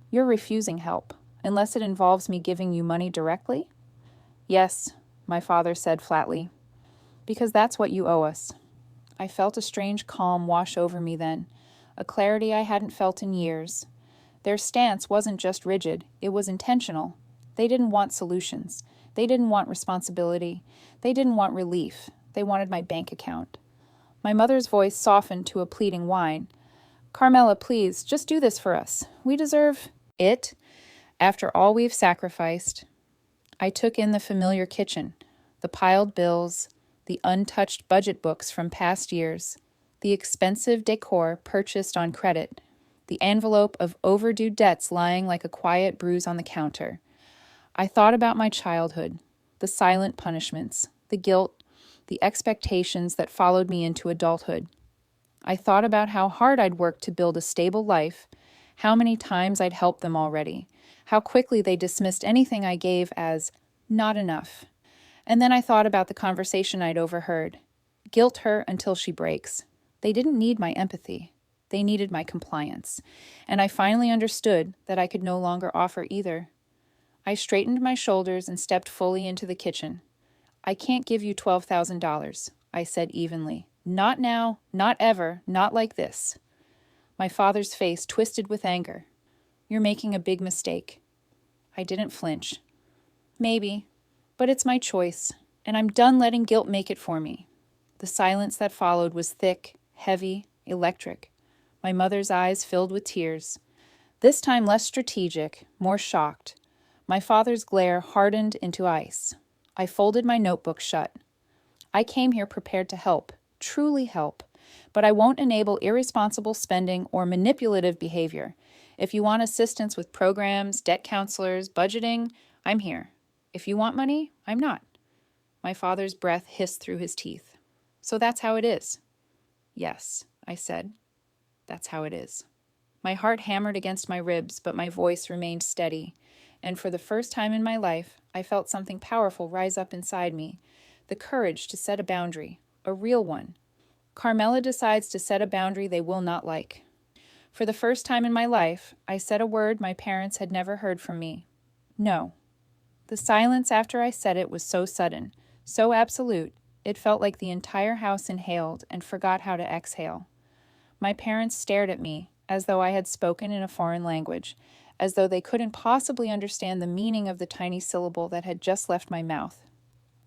"You're refusing help, unless it involves me giving you money directly?" "Yes," my father said flatly. "Because that's what you owe us." I felt a strange calm wash over me then, a clarity I hadn't felt in years. Their stance wasn't just rigid, it was intentional. They didn't want solutions. They didn't want responsibility. They didn't want relief. They wanted my bank account. My mother's voice softened to a pleading whine. "Carmela, please, just do this for us. We deserve it, after all we've sacrificed." I took in the familiar kitchen, the piled bills, the untouched budget books from past years, the expensive decor purchased on credit, the envelope of overdue debts lying like a quiet bruise on the counter. I thought about my childhood, the silent punishments, the guilt, the expectations that followed me into adulthood. I thought about how hard I'd worked to build a stable life, how many times I'd helped them already, how quickly they dismissed anything I gave as not enough. And then I thought about the conversation I'd overheard. Guilt her until she breaks. They didn't need my empathy. They needed my compliance. And I finally understood that I could no longer offer either. I straightened my shoulders and stepped fully into the kitchen. I can't give you $12,000, I said evenly. Not now, not ever, not like this. My father's face twisted with anger. You're making a big mistake. I didn't flinch. Maybe, but it's my choice, and I'm done letting guilt make it for me. The silence that followed was thick, heavy, electric. My mother's eyes filled with tears. This time less strategic, more shocked. My father's glare hardened into ice. I folded my notebook shut. I came here prepared to help, truly help, but I won't enable irresponsible spending or manipulative behavior. If you want assistance with programs, debt counselors, budgeting, I'm here. If you want money, I'm not. My father's breath hissed through his teeth. So that's how it is. Yes, I said. That's how it is. My heart hammered against my ribs, but my voice remained steady. And for the first time in my life, I felt something powerful rise up inside me. The courage to set a boundary, a real one. Carmela decides to set a boundary they will not like. For the first time in my life, I said a word my parents had never heard from me. No. The silence after I said it was so sudden, so absolute, it felt like the entire house inhaled and forgot how to exhale. My parents stared at me as though I had spoken in a foreign language, as though they couldn't possibly understand the meaning of the tiny syllable that had just left my mouth.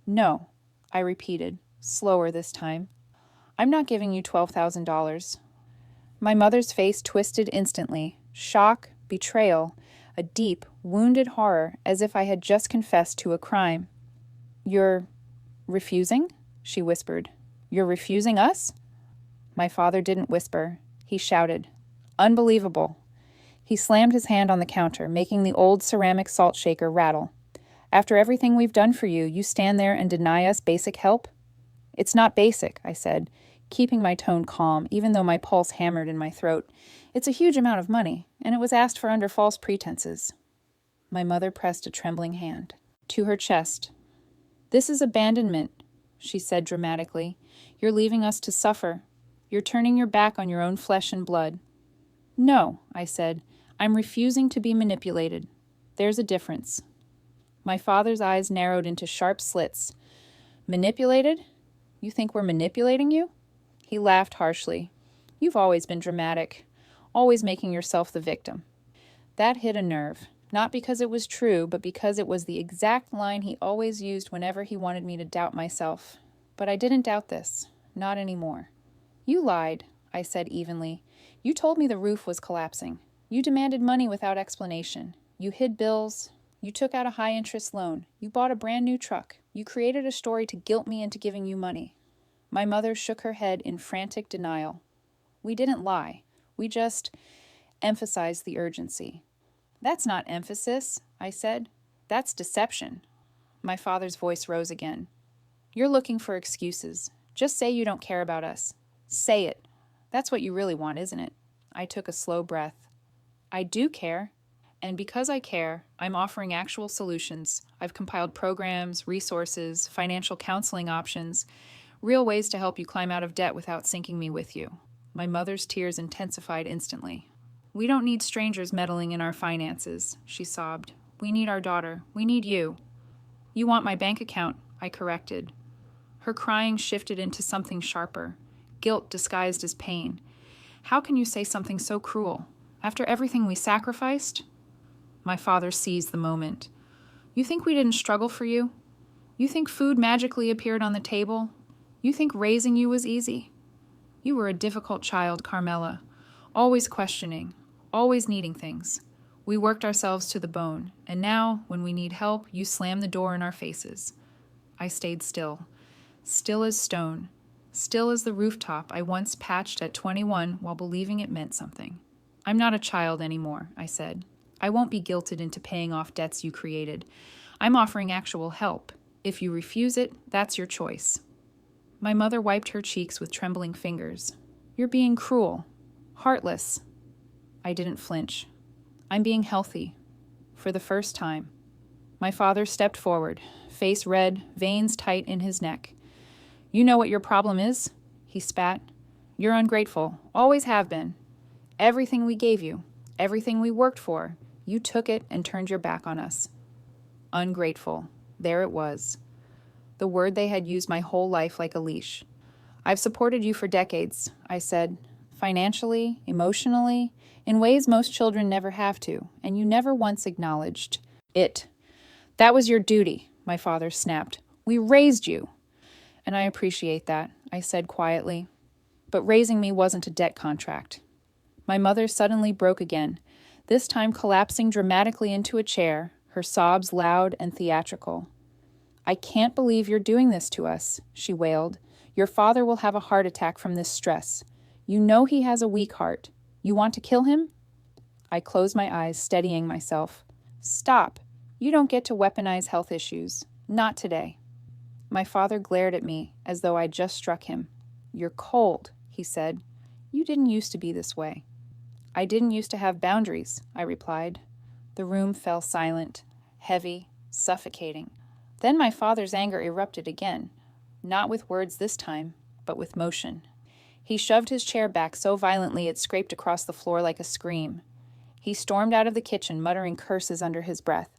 No, I repeated, slower this time. I'm not giving you $12,000. My mother's face twisted instantly, shock, betrayal, a deep, wounded horror as if I had just confessed to a crime. You're refusing? She whispered. You're refusing us? My father didn't whisper. He shouted. Unbelievable. He slammed his hand on the counter, making the old ceramic salt shaker rattle. After everything we've done for you, you stand there and deny us basic help? It's not basic, I said, keeping my tone calm, even though my pulse hammered in my throat. It's a huge amount of money, and it was asked for under false pretenses. My mother pressed a trembling hand to her chest. This is abandonment, she said dramatically. You're leaving us to suffer. You're turning your back on your own flesh and blood. No, I said. I'm refusing to be manipulated. There's a difference. My father's eyes narrowed into sharp slits. Manipulated? You think we're manipulating you? He laughed harshly. You've always been dramatic, always making yourself the victim. That hit a nerve, not because it was true, but because it was the exact line he always used whenever he wanted me to doubt myself. But I didn't doubt this, not anymore. You lied, I said evenly. You told me the roof was collapsing. You demanded money without explanation. You hid bills. You took out a high-interest loan. You bought a brand new truck. You created a story to guilt me into giving you money. My mother shook her head in frantic denial. We didn't lie. We just emphasized the urgency. That's not emphasis, I said. That's deception. My father's voice rose again. You're looking for excuses. Just say you don't care about us. Say it. That's what you really want, isn't it? I took a slow breath. I do care. And because I care, I'm offering actual solutions. I've compiled programs, resources, financial counseling options, real ways to help you climb out of debt without sinking me with you. My mother's tears intensified instantly. We don't need strangers meddling in our finances, she sobbed. We need our daughter. We need you. You want my bank account, I corrected. Her crying shifted into something sharper, guilt disguised as pain. How can you say something so cruel? After everything we sacrificed? My father seized the moment. You think we didn't struggle for you? You think food magically appeared on the table? You think raising you was easy? You were a difficult child, Carmela, always questioning, always needing things. We worked ourselves to the bone, and now, when we need help, you slam the door in our faces. I stayed still as stone, still as the rooftop I once patched at 21 while believing it meant something. I'm not a child anymore, I said. I won't be guilted into paying off debts you created. I'm offering actual help. If you refuse it, that's your choice. My mother wiped her cheeks with trembling fingers. You're being cruel, heartless. I didn't flinch. I'm being healthy. For the first time. My father stepped forward, face red, veins tight in his neck. You know what your problem is? He spat. You're ungrateful, always have been. Everything we gave you, everything we worked for, you took it and turned your back on us. Ungrateful. There it was. The word they had used my whole life like a leash. I've supported you for decades, I said, financially, emotionally, in ways most children never have to, and you never once acknowledged it. That was your duty, my father snapped. We raised you. And I appreciate that, I said quietly. But raising me wasn't a debt contract. My mother suddenly broke again, this time collapsing dramatically into a chair, her sobs loud and theatrical. I can't believe you're doing this to us, she wailed. Your father will have a heart attack from this stress. You know he has a weak heart. You want to kill him? I closed my eyes, steadying myself. Stop. You don't get to weaponize health issues. Not today. My father glared at me as though I'd just struck him. You're cold, he said. You didn't used to be this way. I didn't used to have boundaries, I replied. The room fell silent, heavy, suffocating. Then my father's anger erupted again, not with words this time, but with motion. He shoved his chair back so violently it scraped across the floor like a scream. He stormed out of the kitchen, muttering curses under his breath.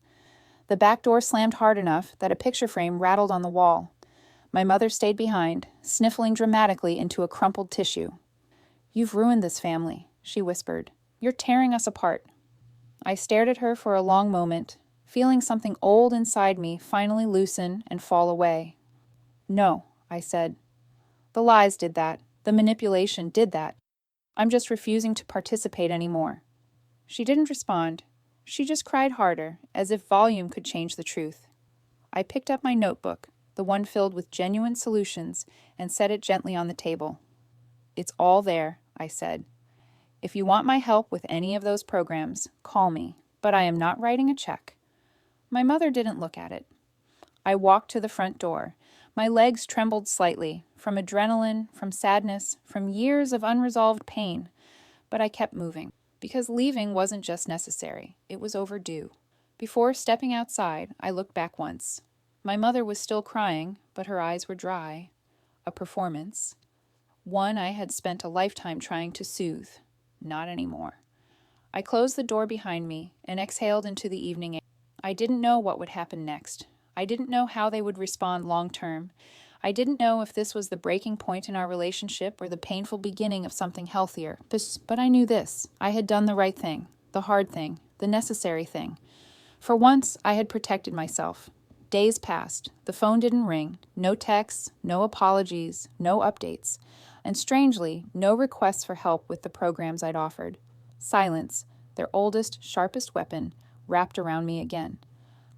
The back door slammed hard enough that a picture frame rattled on the wall. My mother stayed behind, sniffling dramatically into a crumpled tissue. You've ruined this family, she whispered. You're tearing us apart. I stared at her for a long moment, feeling something old inside me finally loosen and fall away. No, I said. The lies did that. The manipulation did that. I'm just refusing to participate anymore. She didn't respond. She just cried harder, as if volume could change the truth. I picked up my notebook, the one filled with genuine solutions, and set it gently on the table. It's all there, I said. If you want my help with any of those programs, call me, but I am not writing a check. My mother didn't look at it. I walked to the front door. My legs trembled slightly, from adrenaline, from sadness, from years of unresolved pain, but I kept moving. Because leaving wasn't just necessary, it was overdue. Before stepping outside, I looked back once. My mother was still crying, but her eyes were dry. A performance. One I had spent a lifetime trying to soothe. Not anymore. I closed the door behind me and exhaled into the evening air. I didn't know what would happen next. I didn't know how they would respond long term. I didn't know if this was the breaking point in our relationship or the painful beginning of something healthier. But I knew this. I had done the right thing, the hard thing, the necessary thing. For once, I had protected myself. Days passed. The phone didn't ring. No texts, no apologies, no updates. And strangely, no requests for help with the programs I'd offered. Silence, their oldest, sharpest weapon, wrapped around me again.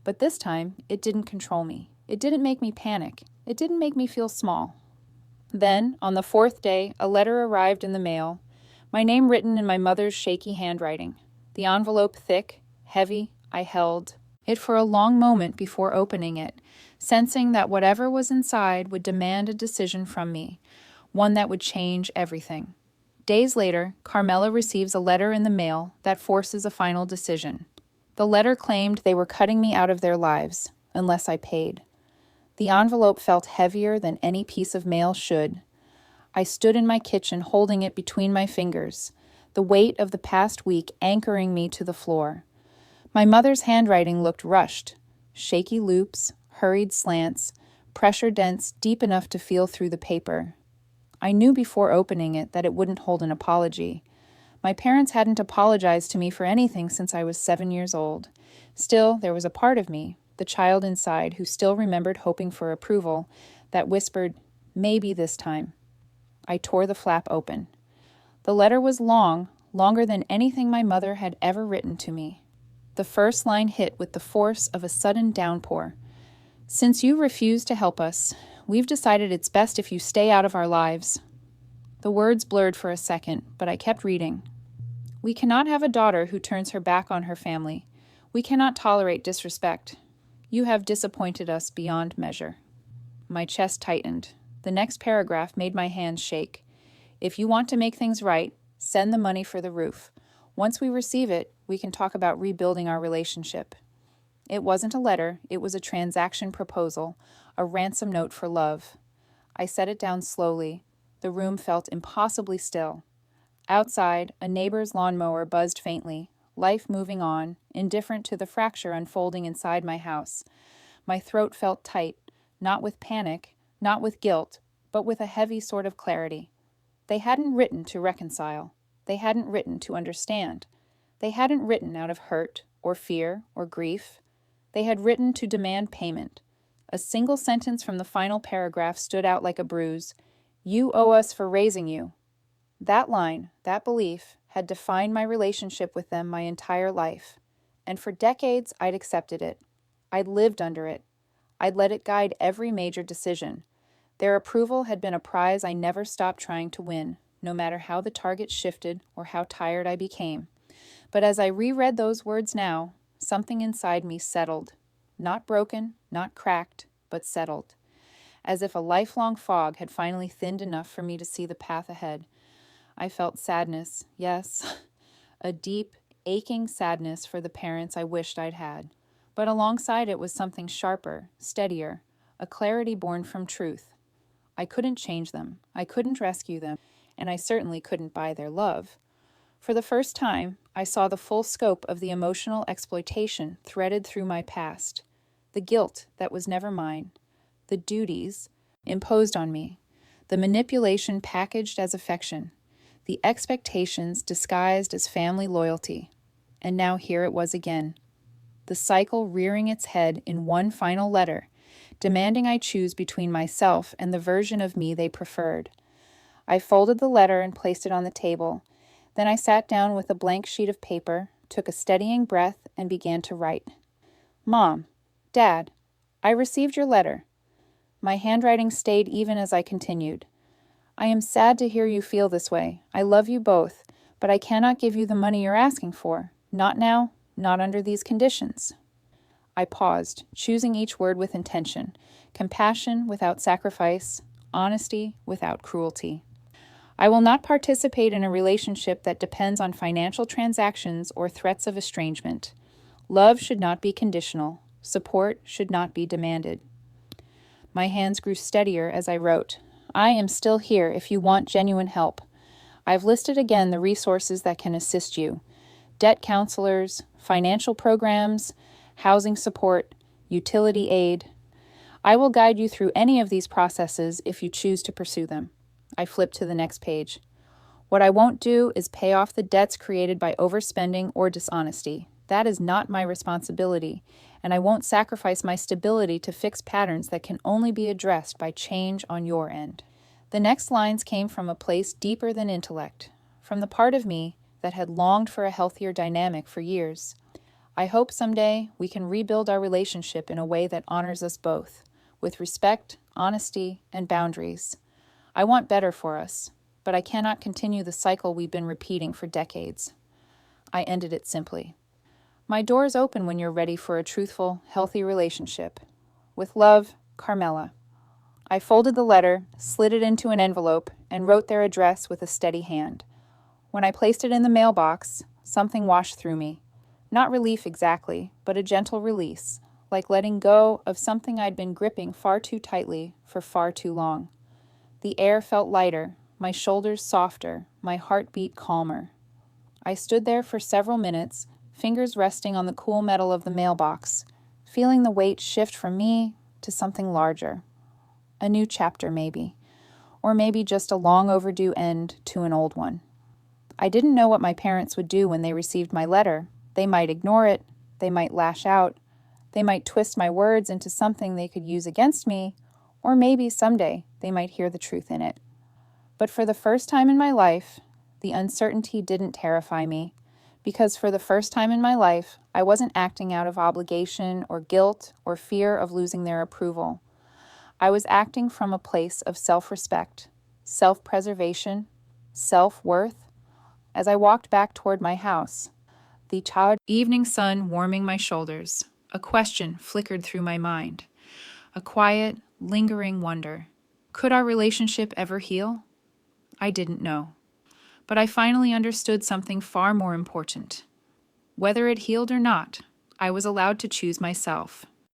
But this time, it didn't control me. It didn't make me panic. It didn't make me feel small. Then, on the fourth day, a letter arrived in the mail, my name written in my mother's shaky handwriting. The envelope thick, heavy, I held it for a long moment before opening it, sensing that whatever was inside would demand a decision from me, one that would change everything. Days later, Carmela receives a letter in the mail that forces a final decision. The letter claimed they were cutting me out of their lives, unless I paid. The envelope felt heavier than any piece of mail should. I stood in my kitchen holding it between my fingers, the weight of the past week anchoring me to the floor. My mother's handwriting looked rushed, shaky loops, hurried slants, pressure dents deep enough to feel through the paper. I knew before opening it that it wouldn't hold an apology. My parents hadn't apologized to me for anything since I was 7 years old. Still, there was a part of me, the child inside who still remembered hoping for approval, that whispered, maybe this time. I tore the flap open. The letter was long, longer than anything my mother had ever written to me. The first line hit with the force of a sudden downpour. Since you refuse to help us, we've decided it's best if you stay out of our lives. The words blurred for a second, but I kept reading. We cannot have a daughter who turns her back on her family. We cannot tolerate disrespect. You have disappointed us beyond measure. My chest tightened. The next paragraph made my hands shake. If you want to make things right, send the money for the roof. Once we receive it, we can talk about rebuilding our relationship. It wasn't a letter, it was a transaction proposal, a ransom note for love. I set it down slowly. The room felt impossibly still. Outside, a neighbor's lawnmower buzzed faintly, life moving on, indifferent to the fracture unfolding inside my house. My throat felt tight, not with panic, not with guilt, but with a heavy sort of clarity. They hadn't written to reconcile. They hadn't written to understand. They hadn't written out of hurt, or fear, or grief. They had written to demand payment. A single sentence from the final paragraph stood out like a bruise. You owe us for raising you. That line, that belief, had defined my relationship with them my entire life. And for decades, I'd accepted it. I'd lived under it. I'd let it guide every major decision. Their approval had been a prize I never stopped trying to win, no matter how the target shifted or how tired I became. But as I reread those words now, something inside me settled. Not broken, not cracked, but settled. As if a lifelong fog had finally thinned enough for me to see the path ahead. I felt sadness, yes, a deep, aching sadness for the parents I wished I'd had. But alongside it was something sharper, steadier, a clarity born from truth. I couldn't change them, I couldn't rescue them, and I certainly couldn't buy their love. For the first time, I saw the full scope of the emotional exploitation threaded through my past, the guilt that was never mine, the duties imposed on me, the manipulation packaged as affection, the expectations disguised as family loyalty. And now here it was again, the cycle rearing its head in one final letter, demanding I choose between myself and the version of me they preferred. I folded the letter and placed it on the table. Then I sat down with a blank sheet of paper, took a steadying breath, and began to write. Mom, Dad, I received your letter. My handwriting stayed even as I continued. I am sad to hear you feel this way. I love you both, but I cannot give you the money you're asking for. Not now, not under these conditions. I paused, choosing each word with intention, compassion without sacrifice, honesty without cruelty. I will not participate in a relationship that depends on financial transactions or threats of estrangement. Love should not be conditional. Support should not be demanded. My hands grew steadier as I wrote. I am still here if you want genuine help. I've listed again the resources that can assist you. Debt counselors, financial programs, housing support, utility aid. I will guide you through any of these processes if you choose to pursue them. I flipped to the next page. What I won't do is pay off the debts created by overspending or dishonesty. That is not my responsibility, and I won't sacrifice my stability to fix patterns that can only be addressed by change on your end. The next lines came from a place deeper than intellect, from the part of me that had longed for a healthier dynamic for years. I hope someday we can rebuild our relationship in a way that honors us both, with respect, honesty, and boundaries. I want better for us, but I cannot continue the cycle we've been repeating for decades. I ended it simply. My door is open when you're ready for a truthful, healthy relationship. With love, Carmela. I folded the letter, slid it into an envelope, and wrote their address with a steady hand. When I placed it in the mailbox, something washed through me. Not relief exactly, but a gentle release, like letting go of something I'd been gripping far too tightly for far too long. The air felt lighter, my shoulders softer, my heartbeat calmer. I stood there for several minutes, fingers resting on the cool metal of the mailbox, feeling the weight shift from me to something larger. A new chapter, maybe. Or maybe just a long overdue end to an old one. I didn't know what my parents would do when they received my letter. They might ignore it, they might lash out, they might twist my words into something they could use against me, or maybe someday they might hear the truth in it. But for the first time in my life, the uncertainty didn't terrify me, because for the first time in my life, I wasn't acting out of obligation or guilt or fear of losing their approval. I was acting from a place of self-respect, self-preservation, self-worth. As I walked back toward my house, the chilly evening sun warming my shoulders, a question flickered through my mind. A quiet, lingering wonder. Could our relationship ever heal? I didn't know. But I finally understood something far more important. Whether it healed or not, I was allowed to choose myself.